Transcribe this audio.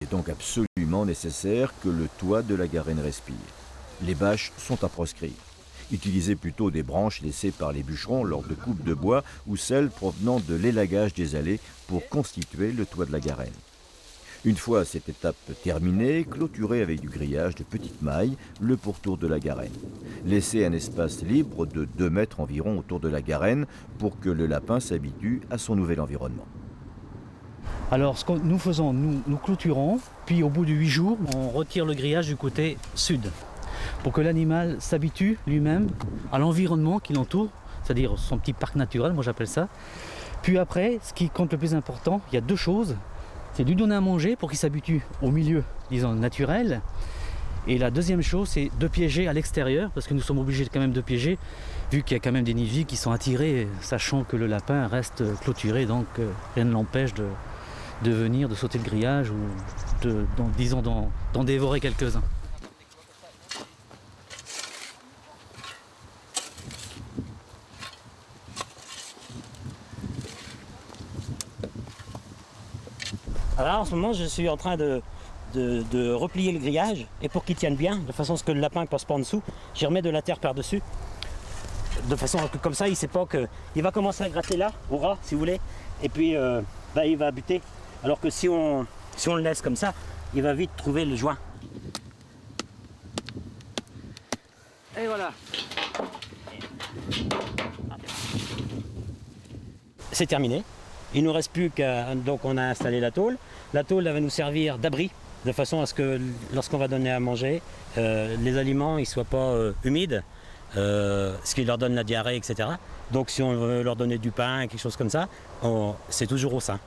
Il est donc absolument nécessaire que le toit de la garenne respire. Les bâches sont à proscrire. Utilisez plutôt des branches laissées par les bûcherons lors de coupes de bois ou celles provenant de l'élagage des allées pour constituer le toit de la garenne. Une fois cette étape terminée, clôturez avec du grillage de petites mailles le pourtour de la garenne. Laissez un espace libre de 2 mètres environ autour de la garenne pour que le lapin s'habitue à son nouvel environnement. Alors ce que nous faisons, nous clôturons, puis au bout de 8 jours, on retire le grillage du côté sud pour que l'animal s'habitue lui-même à l'environnement qui l'entoure, c'est-à-dire son petit parc naturel, moi j'appelle ça. Puis après, ce qui compte le plus important, il y a 2 choses. C'est de lui donner à manger pour qu'il s'habitue au milieu, disons, naturel. Et la deuxième chose, c'est de piéger à l'extérieur, parce que nous sommes obligés quand même de piéger, vu qu'il y a quand même des nids qui sont attirés, sachant que le lapin reste clôturé, donc rien ne l'empêche de venir, de sauter le grillage ou d'en dévorer quelques-uns. Alors en ce moment, je suis en train de replier le grillage, et pour qu'il tienne bien, de façon à ce que le lapin ne passe pas en dessous, j'y remets de la terre par-dessus, de façon à que comme ça, il ne sait pas qu'il va commencer à gratter là, au ras, si vous voulez, et puis il va buter. Alors que si on le laisse comme ça, il va vite trouver le joint. Et voilà. C'est terminé. Il ne nous reste plus qu'à... Donc on a installé la tôle. La tôle elle va nous servir d'abri, de façon à ce que lorsqu'on va donner à manger, les aliments ne soient pas humides, ce qui leur donne la diarrhée, etc. Donc si on veut leur donner du pain, quelque chose comme ça, c'est toujours au sein.